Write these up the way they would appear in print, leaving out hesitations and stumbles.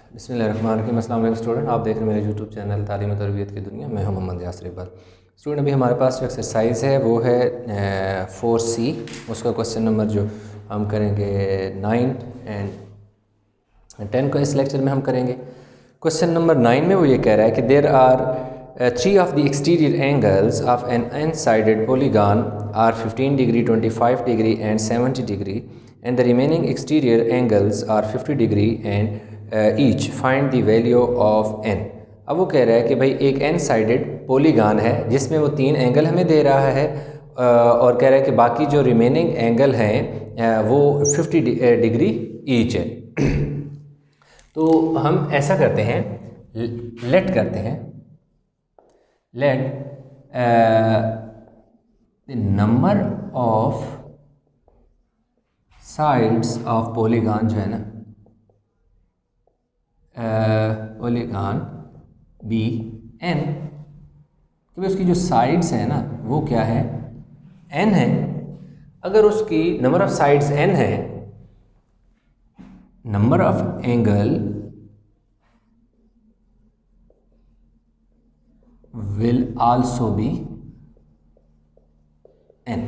बिस्मिल्लाहिर्रहमानिर्रहीम। अस्सलाम वालेकुम स्टूडेंट, आप देख रहे हैं मेरे यूट्यूब चैनल तालीम और तरबियत की दुनिया। मैं हूं मोहम्मद यासिर इकबाल। स्टूडेंट, अभी हमारे पास जो एक्सरसाइज है वो है 4C। उसका क्वेश्चन नंबर जो हम करेंगे 9 एंड 10 को इस लेक्चर में हम करेंगे। क्वेश्चन नंबर 9 में वो ये कह रहा है कि there are 3 of the exterior angles of an n sided polygon are 15 degree, 25 degree and 70 degree and the remaining exterior angles are 50 degree and each, find the value of n. अब वो कह रहा है कि भाई एक एन साइडेड पॉलीगॉन है जिसमें वो 3 एंगल हमें दे रहा है और कह रहा है कि बाकी जो रिमेनिंग एंगल हैं वो 50 डिग्री ईच है। तो हम ऐसा करते हैं, लेट करते हैं, let the number of sides of polygon जो है ना, पॉलीगॉन बी एन, क्योंकि उसकी जो साइड्स हैं ना वो क्या है, एन है। अगर उसकी नंबर ऑफ साइड्स एन है, number of angle will also be n.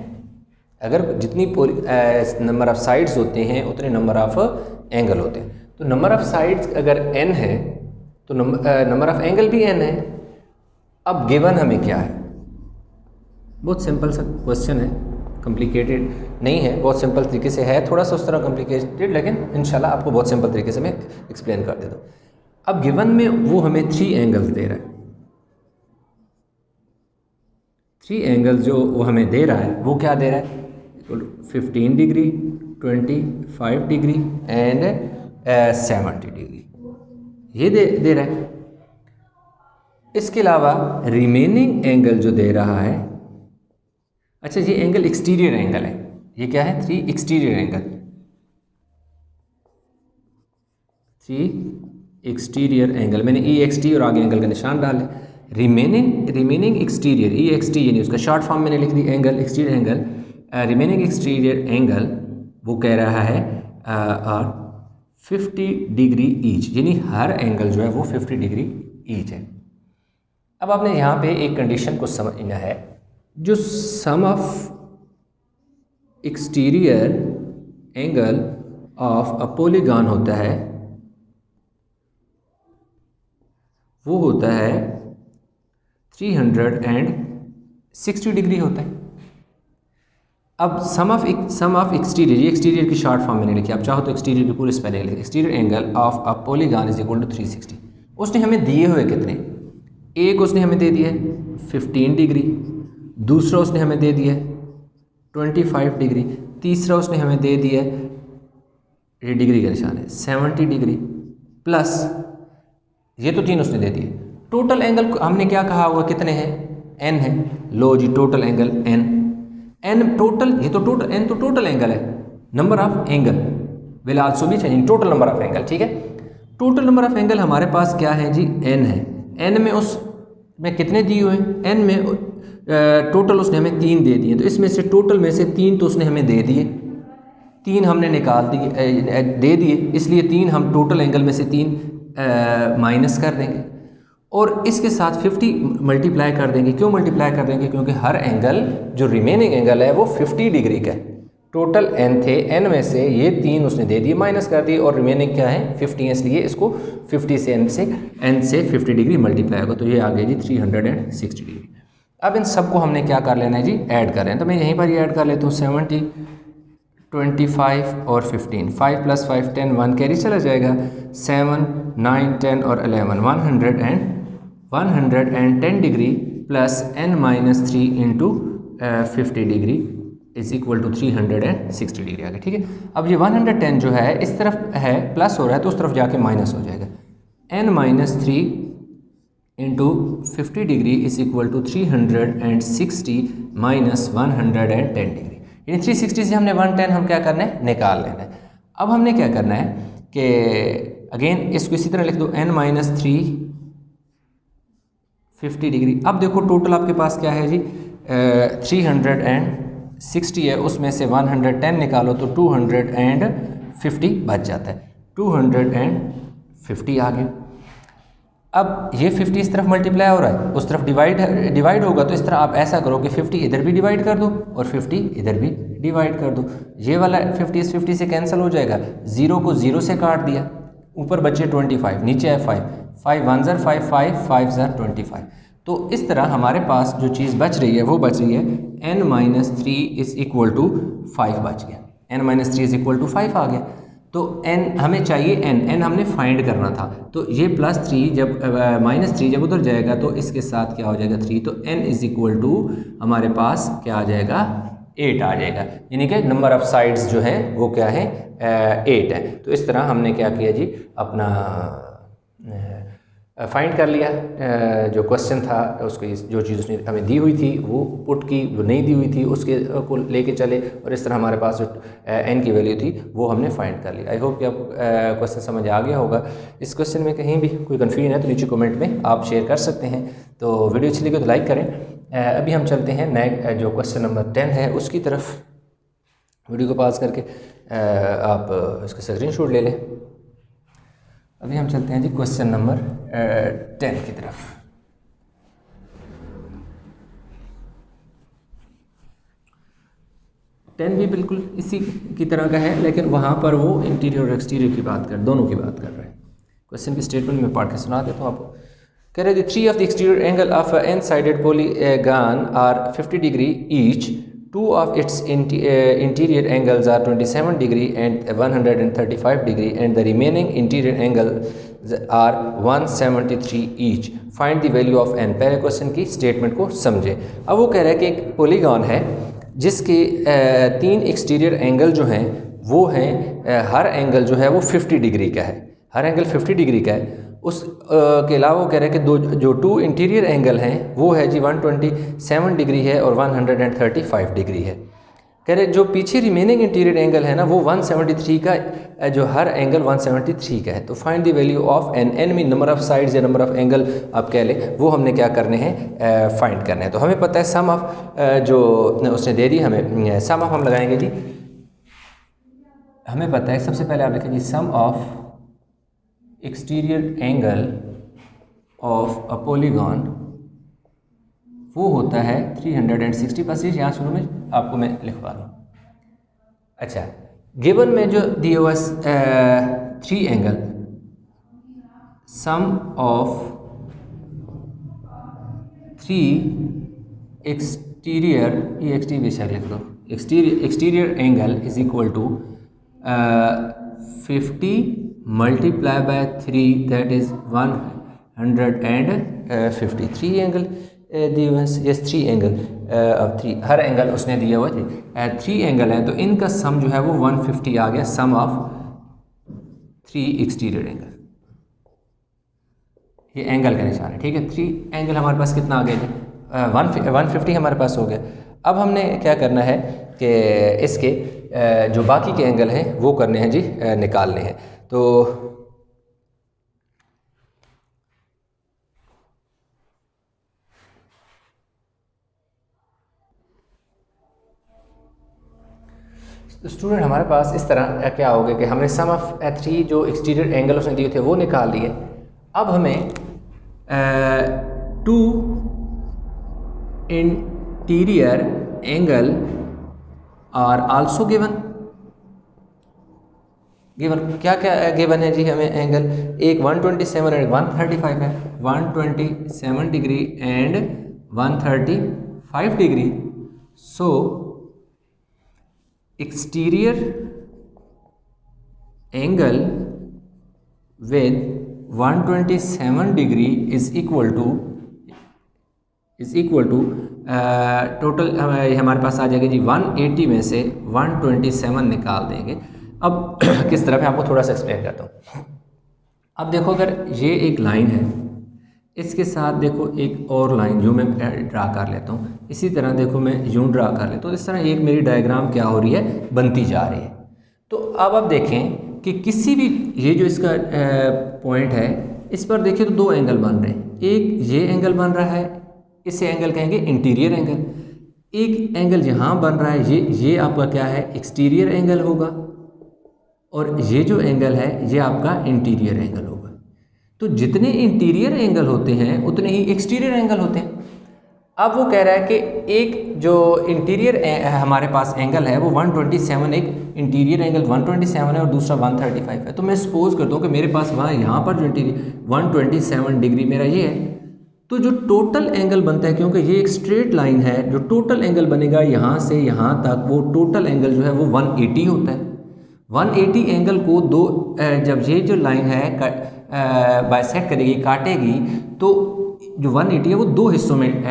अगर जितनी नंबर ऑफ साइड्स होते हैं उतने नंबर ऑफ एंगल होते हैं। तो नंबर ऑफ साइड्स अगर n है तो नंबर ऑफ एंगल भी n है। अब गिवन हमें क्या है, बहुत सिंपल सा क्वेश्चन है, कॉम्प्लिकेटेड नहीं है, बहुत सिंपल तरीके से है, थोड़ा सा उस तरह कॉम्प्लिकेटेड, लेकिन इंशाल्लाह आपको बहुत सिंपल तरीके से मैं एक्सप्लेन कर देता हूँ। अब गिवन में वो हमें 3 एंगल्स दे रहा है। 3 एंगल्स जो वो हमें दे रहा है वो क्या दे रहा है, 15 डिग्री, 25 डिग्री एंड 70 डिग्री, ये दे रहा है। इसके अलावा रिमेनिंग एंगल जो दे रहा है, अच्छा ये एंगल एक्सटीरियर एंगल है, ये क्या है, 3 एक्सटीरियर एंगल, 3 एक्सटीरियर एंगल, मैंने EXT और आगे एंगल का निशान डाल है। रिमेनिंग एक्सटीरियर, EXT यानी उसका शॉर्ट फॉर्म मैंने लिख दी, angle exterior angle, remaining exterior angle वो कह रहा है और 50 डिग्री ईच, यानी हर एंगल जो है वो 50 डिग्री ईच है। अब आपने यहाँ पे एक कंडीशन को समझना है, जो sum of exterior angle of a polygon होता है वो होता है 360 डिग्री होता है। अब सम ऑफ एक्सटीरियर, ये एक्सटीरियर की शॉर्ट फॉर्म मैंने लिखी, आप चाहो तो एक्सटीरियर की पूरी स्पेलिंग लिखिए। Exterior angle of a polygon is equal to 360। उसने हमें दिए हुए कितने, एक उसने हमें दे दिया 15 डिग्री, दूसरा उसने हमें दे दिया 25 डिग्री, तीसरा उसने हमें दे दिया, ये डिग्री का निशान है, 70 डिग्री, प्लस ये तो 3 उसने दे दिए। टोटल एंगल हमने क्या कहा हुआ, कितने हैं, n है। लो जी, टोटल एंगल n टोटल, ये तो टोटल n तो टोटल एंगल है, number of angle will also B change, total number of angle, ठीक है। टोटल नंबर ऑफ एंगल हमारे पास क्या है जी, n है। n में उसमें कितने दिए हुए हैं, n में टोटल उसने हमें 3 दे दिए, तो इसमें से टोटल में से 3 तो उसने हमें दे दिए, 3 हमने निकाल दिए, दे दिए, इसलिए 3 हम टोटल एंगल में से 3 माइनस कर देंगे और इसके साथ 50 मल्टीप्लाई कर देंगे। क्यों मल्टीप्लाई कर देंगे, क्योंकि हर एंगल जो रिमेनिंग एंगल है वो 50 डिग्री का है। टोटल n थे, n में से ये 3 उसने दे दिए, माइनस कर दिए, और रिमेनिंग क्या है 50 है, इसलिए इसको 50 से n से 50 डिग्री मल्टीप्लाई होगा, तो ये आ गया जी 360 डिग्री। अब इन सबको हमने क्या कर लेना है जी, ऐड कर रहे हैं, तो मैं यहीं पर ही ऐड कर लेता हूँ। 70, 25 और 15, 5 + 5 10, 1 कैरी चला जाएगा, 7, 9, 10 और 11, 110 degree plus n-3 into 50 degree is equal to 360 degree आ गया, ठीक है। अब ये 110 जो है इस तरफ है, प्लस हो रहा है तो उस तरफ जाके माइनस हो जाएगा, n-3 into 50 degree is equal to 360 minus 110 degree, यानी 360 से हमने 110 हम क्या करना है, निकाल लेना है। अब हमने क्या करना है कि अगेन इसको इसी तरह लिख दो, n-3 50 डिग्री। अब देखो टोटल आपके पास क्या है जी, 360 है, उसमें से 110 निकालो तो 250 बच जाता है, 250 50 आ गया। अब ये 50 इस तरफ मल्टीप्लाई हो रहा है, उस तरफ डिवाइड होगा, तो इस तरह आप ऐसा करो कि 50 इधर भी डिवाइड कर दो और 50 इधर भी डिवाइड कर दो। ये वाला 50 इस 50 से कैंसिल हो जाएगा, 0 को 0 से काट दिया, ऊपर बचे 25, नीचे है 5, 5 1 ज़र 5, 5 5 ज़र 25। तो इस तरह हमारे पास जो चीज़ बच रही है वो बच रही है n-3 इज़ इक्वल टू 5 बच गया, n-3 इज़ इक्वल टू 5 आ गया। तो n हमें चाहिए, n हमने फाइंड करना था, तो ये +3 जब -3 जब उधर जाएगा तो इसके साथ क्या हो जाएगा 3, तो n इज़ इक्वल टू हमारे पास क्या आ जाएगा 8 आ जाएगा, यानी कि नंबर ऑफ़ साइड्स जो है वो क्या है 8 है। तो इस तरह हमने क्या किया जी, अपना फाइंड कर लिया, जो क्वेश्चन था उसको जो चीज़ उसने हमें दी हुई थी वो पुट की, वो नहीं दी हुई थी उसके को लेके चले, और इस तरह हमारे पास जो n की वैल्यू थी वो हमने फाइंड कर ली। आई होप कि आपको क्वेश्चन समझ आ गया होगा। इस क्वेश्चन में कहीं भी कोई कन्फ्यूजन है तो नीचे कमेंट में आप शेयर कर सकते हैं। तो वीडियो अच्छी लगी तो लाइक करें। अभी हम चलते हैं नए जो क्वेश्चन नंबर 10 है उसकी तरफ। वीडियो को पॉज करके आप इसका स्क्रीनशॉट ले लें। अभी हम चलते हैं जी क्वेश्चन नंबर 10 की तरफ। टेन भी बिल्कुल इसी की तरह का है, लेकिन वहाँ पर वो इंटीरियर और एक्सटीरियर की बात दोनों की बात कर रहे हैं। क्वेश्चन की स्टेटमेंट में पढ़ के सुना देता हूँ आपको। कह रहे थे 3 of the exterior angle of n sided polygon are 50 degree each, 2 of its interior angles are 27 degree and 135 degree and the remaining interior angles are 173 each. Find the value of n. पहले question की statement को समझे। अब वो कह रहा है कि एक पॉलीगॉन है जिसके 3 एक्सटीरियर एंगल जो हैं वो हैं, हर एंगल जो है वो 50 डिग्री का है, हर एंगल 50 डिग्री का है। उस के अलावा कह रहे हैं कि जो 2 इंटीरियर एंगल हैं वो है जी 127 डिग्री है और 135 डिग्री है। कह रहे जो पीछे रिमेनिंग इंटीरियर एंगल है ना वो 173 का, जो हर एंगल 173 का है। तो find the value of n में नंबर ऑफ साइड्स या नंबर ऑफ एंगल आप कह लें, वो हमने क्या करने हैं फाइंड करने हैं। तो हमें पता है सम ऑफ जो उसने दे दी हमें, सम ऑफ हम लगाएंगे जी, हमें पता है सबसे पहले आप लिखेंगे sum of exterior angle of a polygon, वो होता है 360%। यहाँ शुरू में आपको मैं लिखवा दूँ। अच्छा, गिवन में जो दिए हुआ 3 एंगल, सम ऑफ 3 एक्सटीरियर, ये एक्सटीरियर बेशक लिख दो, exterior angle is equal to 50 multiply by 3 that is 150। 3 angle दिए हुए हैं, यस 3 एंगल अब 3 हर एंगल उसने दिया हुआ थी 3 एंगल हैं, तो इनका सम जो है वो 150 आ गया, सम ऑफ 3 एक्सटीरियर एंगल। ये एंगल का निशान है, ठीक है। 3 एंगल हमारे पास कितना आ गया, 150 हमारे पास हो गया। अब हमने क्या करना है कि इसके जो बाकी के एंगल हैं वो करने हैं जी, निकालने हैं। तो स्टूडेंट हमारे पास इस तरह क्या हो गया कि हमने सम ऑफ 3 जो एक्सटीरियर एंगल उसने दिए थे वो निकाल लिए। अब हमें 2 interior angle are also given क्या गिवन है जी हमें एंगल, एक 127 और 135 है, 127 degree and 135 degree. So exterior angle with 127 degree is equal to total हमारे पास आ जाएगा जी 180 में से 127 निकाल देंगे। अब किस तरह मैं आपको थोड़ा सा एक्सप्लेन करता हूँ। अब देखो, अगर ये एक लाइन है, इसके साथ देखो एक और लाइन जो मैं ड्रा कर लेता हूँ, इसी तरह देखो मैं यूँ ड्रा कर लेता हूँ। इस तरह एक मेरी डायग्राम क्या हो रही है, बनती जा रही है। तो अब आप देखें कि किसी भी ये जो इसका पॉइंट है, इस पर देखिए तो 2 एंगल बन रहे हैं। एक ये एंगल बन रहा है, इसे एंगल कहेंगे इंटीरियर एंगल। एक एंगल यहाँ बन रहा है, ये आपका क्या है, एक्सटीरियर एंगल होगा, और ये जो एंगल है ये आपका इंटीरियर एंगल होगा। तो जितने इंटीरियर एंगल होते हैं उतने ही एक्सटीरियर एंगल होते हैं। अब वो कह रहा है कि एक जो इंटीरियर हमारे पास एंगल है वो 127, एक इंटीरियर एंगल 127 है और दूसरा 135 है। तो मैं सपोज करता हूँ कि मेरे पास वहाँ यहाँ पर जो इंटीरियर 127 डिग्री मेरा ये है, तो जो टोटल एंगल बनता है, क्योंकि ये एक स्ट्रेट लाइन है, जो टोटल एंगल बनेगा यहाँ से यहाँ तक, वो टोटल एंगल जो है वो 180 होता है। 180 एंगल को दो जब ये जो लाइन है बाइसेक्ट करेगी, काटेगी, तो जो 180 है वो दो हिस्सों में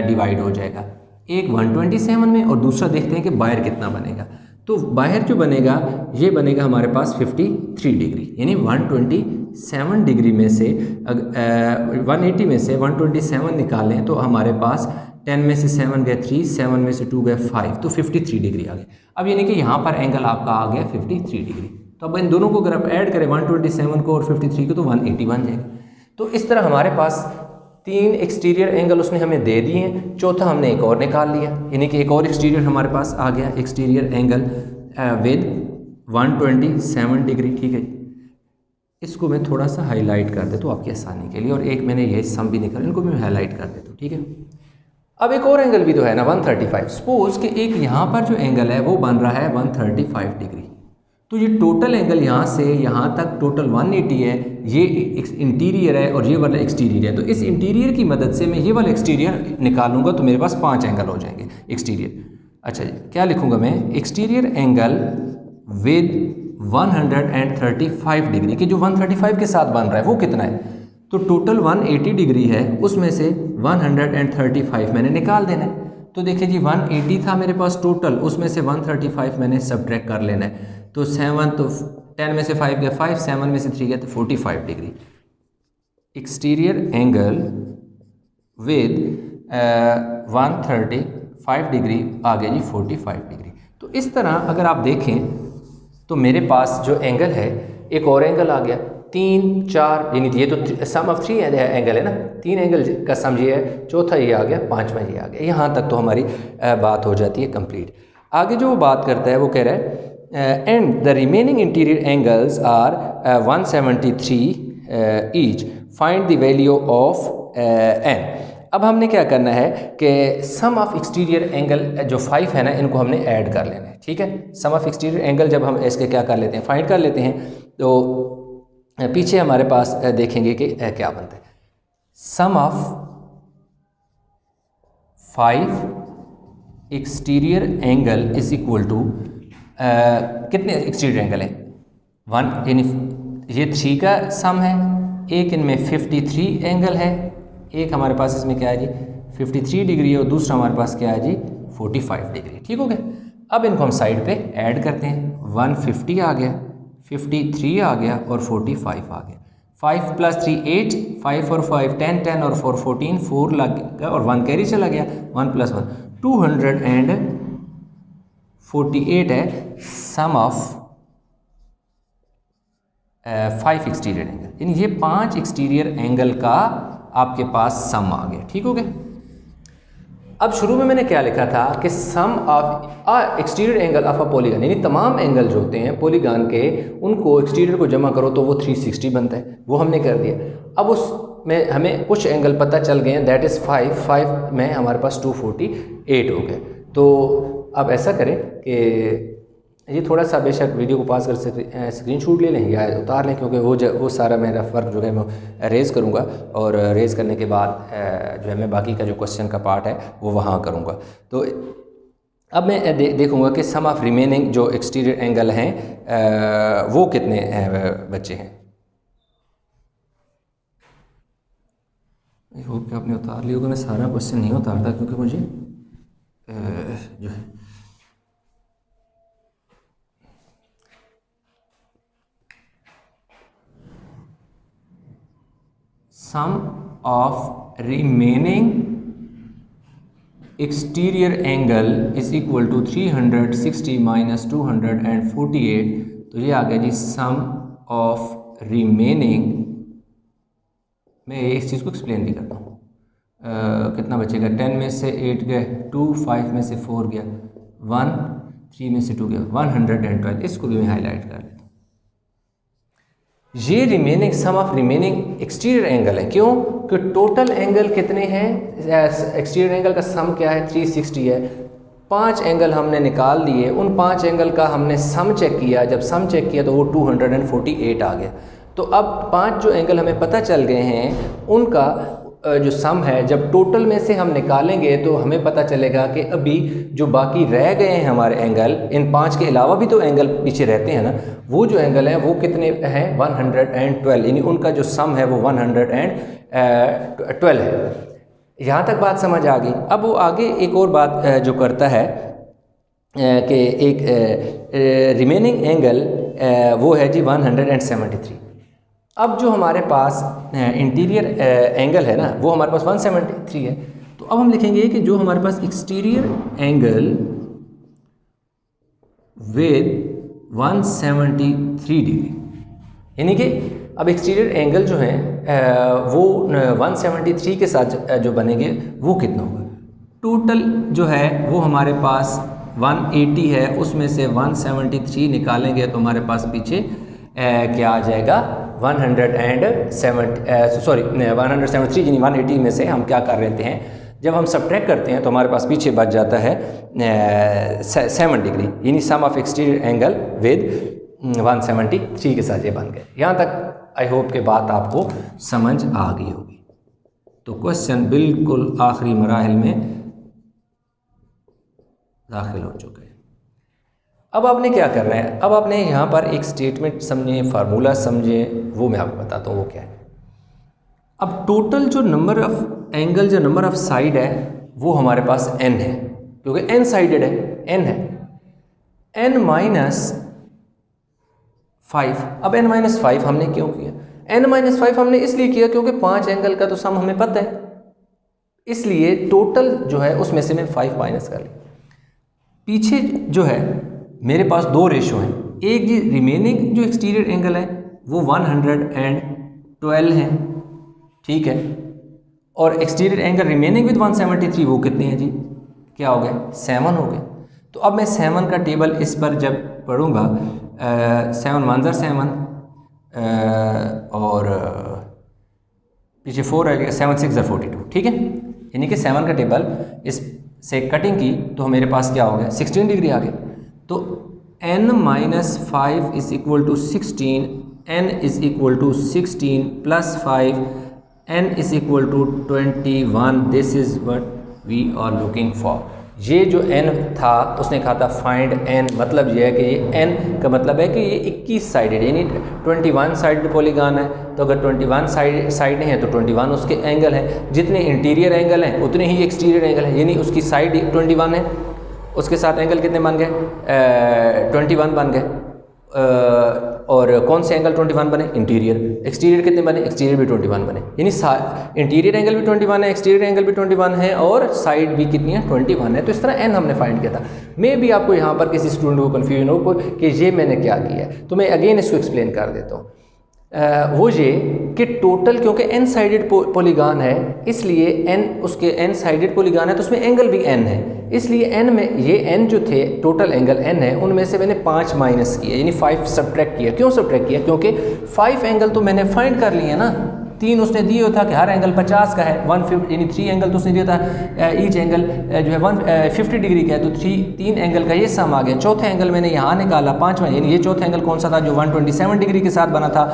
डिवाइड हो जाएगा, एक 127 में और दूसरा देखते हैं कि बाहर कितना बनेगा। तो बाहर जो बनेगा ये बनेगा हमारे पास 53 डिग्री, यानी 127 डिग्री में से 180 में से 127 निकालें तो हमारे पास 10 में से 7 गए 3, 7 में से 2 गए 5, तो 53 डिग्री आ गए। अब यानी कि यहाँ पर एंगल आपका आ गया 53 डिग्री। तो अब इन दोनों को अगर आप ऐड करें 127 को और 53 को तो 180 बन जाएगा। तो इस तरह हमारे पास 3 एक्सटीरियर एंगल उसने हमें दे दिए हैं, चौथा हमने एक और निकाल लिया, यानी कि एक और एक्सटीरियर हमारे पास आ गया, एक्सटीरियर एंगल विद 127 डिग्री। ठीक है, इसको मैं थोड़ा सा हाईलाइट कर देता हूँ आपकी आसानी के लिए, और एक मैंने ये सम भी निकाला, इनको मैं हाईलाइट कर देता हूँ। ठीक है, अब एक और एंगल भी तो है ना 135। सपोज कि एक यहाँ पर जो एंगल है वो बन रहा है 135 डिग्री, तो ये टोटल एंगल यहाँ से यहाँ तक टोटल 180 है, ये इंटीरियर है और ये वाला एक्सटीरियर है। तो इस इंटीरियर की मदद से मैं ये वाला एक्सटीरियर निकालूंगा तो मेरे पास 5 एंगल हो जाएंगे एक्सटीरियर। अच्छा जी, क्या लिखूंगा मैं, एक्सटीरियर एंगल विद 135 डिग्री, कि जो 135 के साथ बन रहा है वो कितना है, तो टोटल 180 डिग्री है, उसमें से 135 मैंने निकाल देना है। तो देखिए जी 180 था मेरे पास टोटल, उसमें से 135 मैंने सब्ट्रैक्ट कर लेना है। तो 7, तो 10 में से 5 गया 5, 7 में से 3 गया तो 45 degree. Exterior angle with 135 degree आ गया जी 45 डिग्री। तो इस तरह अगर आप देखें तो मेरे पास जो एंगल है, एक और एंगल आ गया 3, 4, यानी ये तो सम ऑफ 3 एंगल है ना, 3 एंगल का सम ये है, चौथा ये आ गया, पांचवा ये आ गया। यहाँ तक तो हमारी बात हो जाती है कंप्लीट। आगे जो वो बात करता है वो कह रहा है and the remaining interior angles are 173 each, find the value of n. अब हमने क्या करना है कि सम ऑफ एक्सटीरियर एंगल जो 5 है ना, इनको हमने ऐड कर लेना है। ठीक है, सम ऑफ एक्सटीरियर एंगल जब हम इसके क्या कर लेते हैं, फाइंड कर लेते हैं, तो पीछे हमारे पास देखेंगे कि क्या बनता है। Sum of 5 exterior angle is equal to कितने एक्सटीरियर एंगल हैं 1, यानी ये 3 का सम है, एक इनमें 53 एंगल है, एक हमारे पास इसमें क्या है जी 53 डिग्री है और दूसरा हमारे पास क्या है जी 45 डिग्री। ठीक हो गया, अब इनको हम साइड पे ऐड करते हैं, 150 आ गया, 53 आ गया और 45 आ गया। 5 + 3 8, 5 और 5 10, 10 और 4 14, 4 लग गया और 1 कैरी चला गया, 1 + 1 248 है सम ऑफ 5 एक्सटीरियर एंगल, यानी ये 5 एक्सटीरियर एंगल का आपके पास सम आ गया। ठीक हो गया, अब शुरू में मैंने क्या लिखा था कि sum of exterior angle of a polygon, यानी तमाम एंगल जो होते हैं पॉलीगन के, उनको एक्सटीरियर को जमा करो तो वो 360 बनता है, वो हमने कर दिया। अब उसमें हमें कुछ एंगल पता चल गए हैं, दैट इज़ 5 में हमारे पास 248 हो गए। तो अब ऐसा करें कि ये थोड़ा सा बेशक वीडियो को पास कर सकते, स्क्रीनशॉट ले लें या उतार लें, क्योंकि वो सारा मेरा फ़र्क जो है मैं रेज़ करूँगा और रेज़ करने के बाद जो है मैं बाकी का जो क्वेश्चन का पार्ट है वो वहाँ करूँगा। तो अब मैं देखूँगा कि सम ऑफ रिमेनिंग जो एक्सटीरियर एंगल हैं वो कितने बच्चे हैं। आई होप कि आपने उतार लिया होगा, मैं सारा क्वेश्चन नहीं उतारता क्योंकि मुझे जो है sum of remaining exterior angle is equal to 360 minus 248, तो ये आ गया जी sum of remaining। मैं इस चीज़ को एक्सप्लेन भी करता हूँ, कितना बचेगा, 10 में से 8 गए 2, 5 में से 4 गया 1, 3 में से 2 गया 112, इसको भी मैं हाईलाइट कर लेता हूँ। ये remaining sum of remaining exterior angle है। क्यों? कि टोटल एंगल कितने हैं, एक्सटीरियर एंगल का सम क्या है, 360 है। 5 एंगल हमने निकाल लिए, उन 5 एंगल का हमने सम चेक किया, जब सम चेक किया तो वो 248 आ गया। तो अब 5 जो एंगल हमें पता चल गए हैं उनका जो सम है जब टोटल में से हम निकालेंगे तो हमें पता चलेगा कि अभी जो बाकी रह गए हैं हमारे एंगल, इन 5 के अलावा भी तो एंगल पीछे रहते हैं ना, वो जो एंगल हैं वो कितने हैं, 112, यानी उनका जो सम है वो 112 है। यहाँ तक बात समझ आ गई। अब वो आगे एक और बात जो करता है कि एक रिमेनिंग एंगल वो है जी 173। अब जो हमारे पास इंटीरियर एंगल है ना वो हमारे पास 173 है। तो अब हम लिखेंगे कि जो हमारे पास एक्सटीरियर एंगल विद 173 डिग्री, यानी कि अब एक्सटीरियर एंगल जो हैं वो 173 के साथ जो बनेंगे वो कितना होगा। टोटल जो है वो हमारे पास 180 है, उसमें से 173 निकालेंगे तो हमारे पास पीछे क्या आ जाएगा, 173 यानी 180 में से हम क्या कर लेते हैं, जब हम सब्ट्रैक्ट करते हैं तो हमारे पास पीछे बच जाता है 7 डिग्री, यानी सम ऑफ एक्सटीरियर एंगल विद 173 के साथ ये बन गए। यहाँ तक आई होप के बात आपको समझ आ गई होगी। तो क्वेश्चन बिल्कुल आखिरी मराहिल में दाखिल हो चुके हैं। अब आपने क्या करना है, अब आपने यहाँ पर एक स्टेटमेंट समझे, फार्मूला समझे, वो मैं आपको बताता हूँ वो क्या है। अब टोटल जो नंबर ऑफ एंगल, जो नंबर ऑफ साइड है वो हमारे पास n है, क्योंकि n साइडेड है, n है, n माइनस 5। अब n-5 हमने क्यों किया, n-5 हमने इसलिए किया क्योंकि 5 एंगल का तो सम हमें पता है, इसलिए टोटल जो है उसमें से मैं 5 माइनस कर लिया। पीछे जो है मेरे पास 2 रेशो हैं, एक जी रिमेनिंग जो एक्सटीरियर एंगल है वो 112 है, ठीक है, और एक्सटीरियर एंगल रिमेनिंग विद 173 वो कितने हैं जी, क्या हो गए, 7 हो गए। तो अब मैं 7 का टेबल इस पर जब पढ़ूंगा, 7 1 7 और पीछे 4 है, 7 6 42, ठीक है, यानी कि 7 का टेबल इस से कटिंग की तो मेरे पास क्या हो गया, 16 डिग्री आ गया। तो n-5 is equal to 16, n is equal to 16 plus 5, n is equal to 21। This is what we are looking for. ये जो n था उसने कहा था फाइंड n, मतलब ये है कि ये n का मतलब है कि ये 21 साइडेड, यानी 21 साइडेड पॉलीगॉन है। तो अगर 21 साइड हैं तो 21 उसके एंगल हैं, जितने इंटीरियर एंगल हैं उतने ही एक्सटीरियर एंगल हैं, यानी उसकी साइड 21 है, उसके साथ एंगल कितने बन गए, 21 बन गए। और कौन से एंगल 21 बने, इंटीरियर। एक्सटीरियर कितने बने, एक्सटीरियर भी 21 बने, यानी इंटीरियर एंगल भी 21 है, एक्सटीरियर एंगल भी 21 है और साइड भी कितनी है, 21 है। तो इस तरह n हमने फाइंड किया था। मे भी आपको यहाँ पर किसी स्टूडेंट को कन्फ्यूजन हो कि ये मैंने क्या किया है, तो मैं अगेन इसको एक्सप्लेन कर देता हूँ। वो ये कि टोटल क्योंकि n साइडेड पॉलीगॉन है, इसलिए n उसके n साइडेड पॉलीगॉन है तो उसमें एंगल भी n है, इसलिए n में ये n जो थे टोटल एंगल n है उनमें से मैंने 5 माइनस किया, यानी 5 सब्ट्रैक्ट किया। क्यों सब्ट्रैक्ट किया, क्योंकि 5 एंगल तो मैंने फाइंड कर लिए ना, 3 उसने दिया था कि हर एंगल 50 का है, 150 यानी 3 एंगल तो उसने दिया था, ईच एंगल जो है 150 डिग्री का है, तो 3 एंगल का ये सम आ गया। चौथा एंगल मैंने यहाँ निकाला 5वां, यानी ये चौथा एंगल कौन सा था, जो 127 डिग्री के साथ बना था,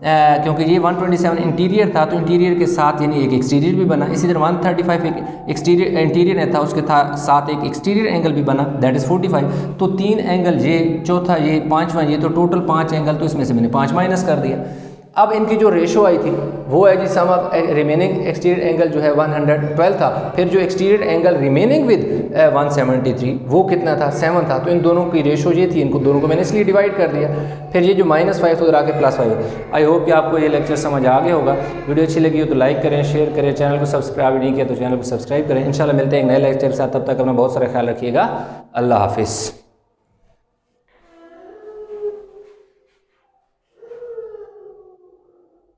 क्योंकि ये 127 इंटीरियर था तो इंटीरियर के साथ यानी एक एक्सटीरियर भी बना। इसी तरह 135 एक एक्सटीरियर इंटीरियर था, उसके साथ एक एक्सटीरियर एंगल भी बना, दैट इज़ 45। तो 3 एंगल ये, चौथा ये, 5वां ये, तो टोटल 5 एंगल, तो इसमें से मैंने 5 माइनस कर दिया। अब इनकी जो रेशो आई थी वो है जी सम ऑफ रिमेनिंग एक्सटीरियर एंगल जो है 112 था, फिर जो एक्सटीरियर एंगल रिमेनिंग विद 173 वो कितना था, 7 था। तो इन दोनों की रेशो ये थी, इनको दोनों को मैंने इसलिए डिवाइड कर दिया। फिर ये जो -5 उधर आके +5। आई होप कि आपको ये लेक्चर समझ आ गया होगा। वीडियो अच्छी लगी हो तो लाइक करें, शेयर करें, चैनल को सब्सक्राइब नहीं किया तो चैनल को सब्सक्राइब करें। इंशाल्लाह मिलते हैं एक नए लेक्चर के साथ, तब तक अपना बहुत सारा ख्याल रखिएगा। अल्लाह हाफिज़।